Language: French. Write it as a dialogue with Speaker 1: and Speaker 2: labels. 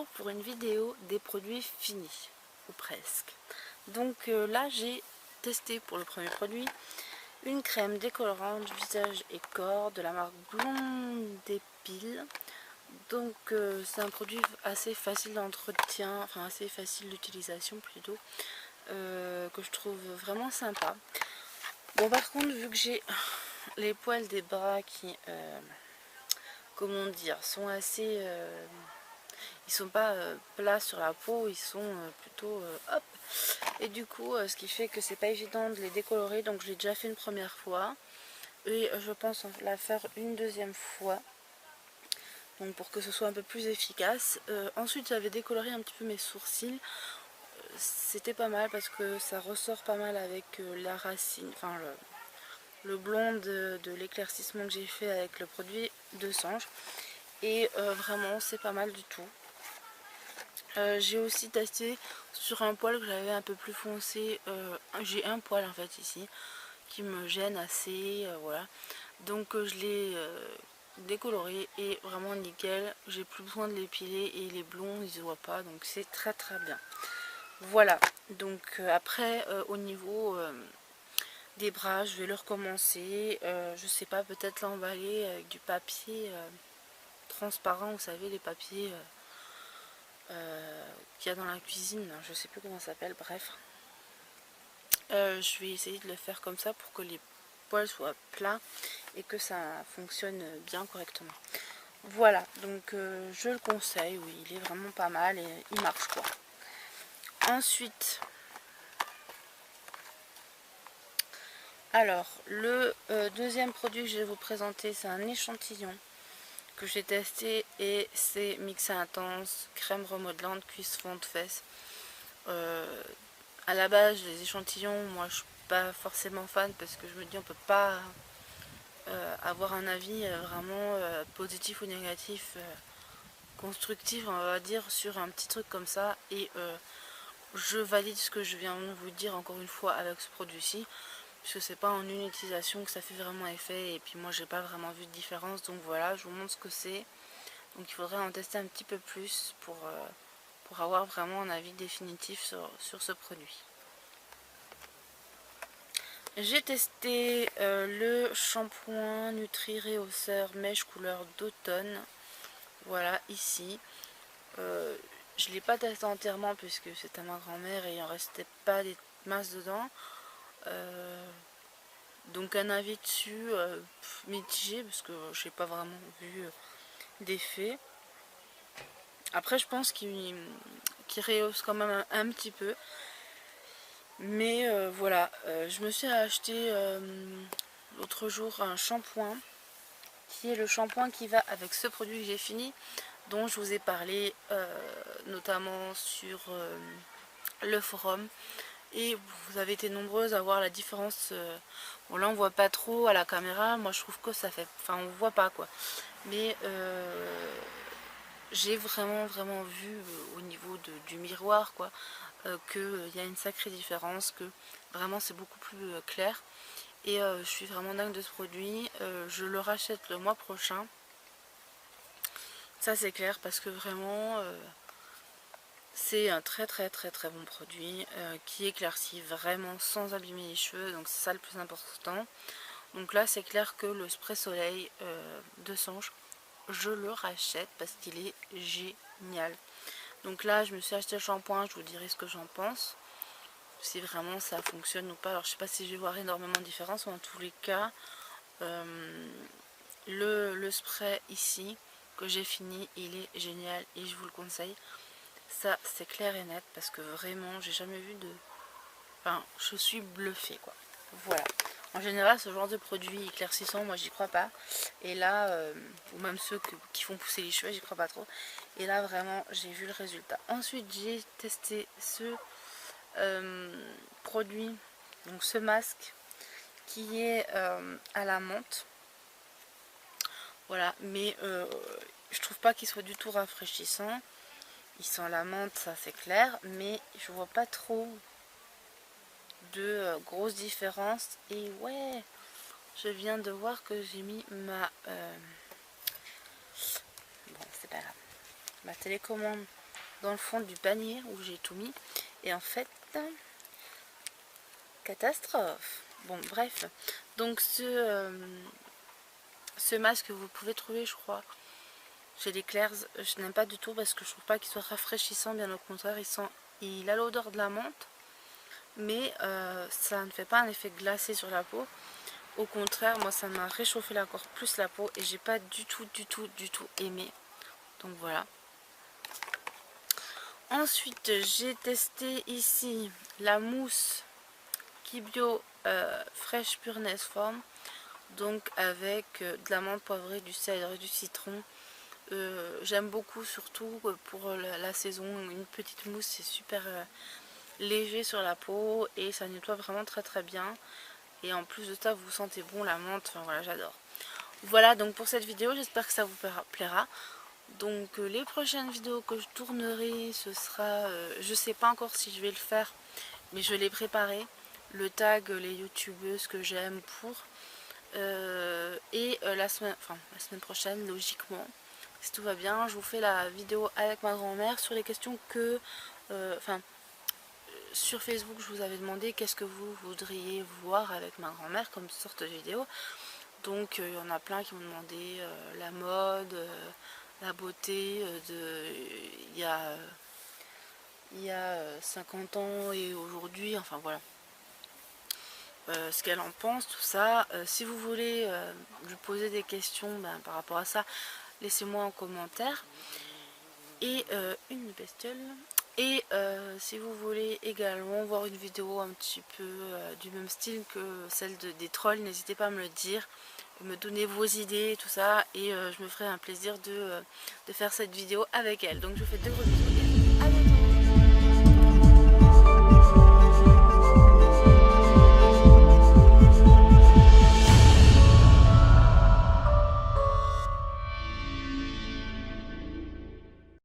Speaker 1: retrouve pour une vidéo des produits finis, ou presque. Donc là j'ai testé pour le premier produit une crème décolorante visage et corps de la marque Blondépile. Donc c'est un produit assez facile d'entretien, enfin assez facile d'utilisation plutôt, que je trouve vraiment sympa. Bon, par contre, vu que j'ai les poils des bras qui, comment dire, sont assez, ils sont pas plats sur la peau, ils sont plutôt hop. Et du coup, ce qui fait que c'est pas évident de les décolorer, donc je l'ai déjà fait une première fois et je pense la faire une deuxième fois. Donc pour que ce soit un peu plus efficace. Ensuite j'avais décoloré un petit peu mes sourcils. C'était pas mal parce que ça ressort pas mal avec la racine, enfin le blond de l'éclaircissement que j'ai fait avec le produit de Sange. Et vraiment c'est pas mal du tout. J'ai aussi testé sur un poil que j'avais un peu plus foncé. J'ai un poil en fait ici qui me gêne assez, voilà. Donc je l'ai décoloré et vraiment nickel. J'ai plus besoin de l'épiler et les blonds ils se voient pas, donc c'est très très bien. Voilà, donc après au niveau des bras, je vais le recommencer. Je sais pas, peut-être l'emballer avec du papier transparent, vous savez, les papiers qu'il y a dans la cuisine, je sais plus comment ça s'appelle, bref. Je vais essayer de le faire comme ça pour que les poils soient plats et que ça fonctionne bien correctement. Voilà, donc je le conseille, oui, il est vraiment pas mal et il marche quoi. Ensuite, alors le deuxième produit que je vais vous présenter, c'est un échantillon que j'ai testé et c'est Mix Intense, crème remodelante, cuisse fonte fesses. À la base, les échantillons, moi je suis pas forcément fan parce que je me dis on peut pas avoir un avis vraiment positif ou négatif, constructif on va dire, sur un petit truc comme ça. Et je valide ce que je viens de vous dire encore une fois avec ce produit-ci, puisque c'est pas en une utilisation que ça fait vraiment effet. Et puis moi j'ai pas vraiment vu de différence, donc voilà, je vous montre ce que c'est. Donc il faudrait en tester un petit peu plus pour avoir vraiment un avis définitif sur ce produit. J'ai testé le shampoing Nutri Rehausseur Mèche couleur d'automne. Voilà, ici. Je ne l'ai pas testé entièrement puisque c'était à ma grand-mère et il n'en restait pas des masses dedans. Donc un avis dessus mitigé parce que je n'ai pas vraiment vu d'effet. Après je pense qu'il rehausse quand même un petit peu. Mais voilà, je me suis acheté l'autre jour un shampoing qui est le shampoing qui va avec ce produit que j'ai fini, dont je vous ai parlé notamment sur le forum. Et vous avez été nombreuses à voir la différence. Bon là on voit pas trop à la caméra, moi je trouve que ça fait, enfin on voit pas quoi. Mais j'ai vraiment vu au niveau du miroir quoi, qu'il y a une sacrée différence, que vraiment c'est beaucoup plus clair. Et je suis vraiment dingue de ce produit, je le rachète le mois prochain. Ça c'est clair parce que vraiment c'est un très bon produit qui éclaircit vraiment sans abîmer les cheveux, donc c'est ça le plus important. Donc là c'est clair que le spray soleil de Sange, je le rachète parce qu'il est génial. Donc là je me suis acheté le shampoing, je vous dirai ce que j'en pense, si vraiment ça fonctionne ou pas. Alors je sais pas si je vais voir énormément de différence, mais en tous les cas le spray ici que j'ai fini, il est génial et je vous le conseille. Ça c'est clair et net parce que vraiment j'ai jamais vu de... Enfin je suis bluffée quoi. Voilà. En général ce genre de produit éclaircissant moi j'y crois pas. Et là, ou même ceux qui font pousser les cheveux, j'y crois pas trop. Et là vraiment j'ai vu le résultat. Ensuite j'ai testé ce produit, donc ce masque qui est à la menthe. Voilà, mais je trouve pas qu'il soit du tout rafraîchissant. Il sent la menthe, ça c'est clair, mais je vois pas trop de grosses différences. Et ouais, je viens de voir que j'ai mis bon c'est pas grave, ma télécommande dans le fond du panier où j'ai tout mis. Et en fait, catastrophe. Bon, bref. Donc ce masque, vous pouvez trouver, je crois, chez les Claire's. Je n'aime pas du tout parce que je trouve pas qu'il soit rafraîchissant. Bien au contraire, il a l'odeur de la menthe. Mais ça ne fait pas un effet glacé sur la peau. Au contraire, moi ça m'a réchauffé encore plus la peau et j'ai pas du tout aimé. Donc voilà. Ensuite, j'ai testé ici la mousse Kibio Fresh Pureness Form. Donc avec de la menthe poivrée, du cèdre et du citron. J'aime beaucoup, surtout pour la saison. Une petite mousse, c'est super léger sur la peau et ça nettoie vraiment très bien. Et en plus de ça, vous sentez bon la menthe. Enfin voilà, j'adore. Voilà donc pour cette vidéo, j'espère que ça vous plaira. Donc les prochaines vidéos que je tournerai, ce sera, je sais pas encore si je vais le faire, mais je l'ai préparé. Le tag, les youtubeuses que j'aime pour. La semaine prochaine, logiquement, si tout va bien, je vous fais la vidéo avec ma grand-mère sur les questions que... sur Facebook, je vous avais demandé qu'est-ce que vous voudriez voir avec ma grand-mère comme sorte de vidéo. Donc il y en a plein qui m'ont demandé la mode, la beauté, il y a 50 ans et aujourd'hui, enfin voilà. Ce qu'elle en pense, tout ça. Si vous voulez lui poser des questions par rapport à ça, laissez-moi en commentaire. Et une bestiole. Et si vous voulez également voir une vidéo un petit peu du même style que celle des trolls, n'hésitez pas à me le dire, me donner vos idées et tout ça, et je me ferai un plaisir de faire cette vidéo avec elle. Donc je vous fais de gros bisous.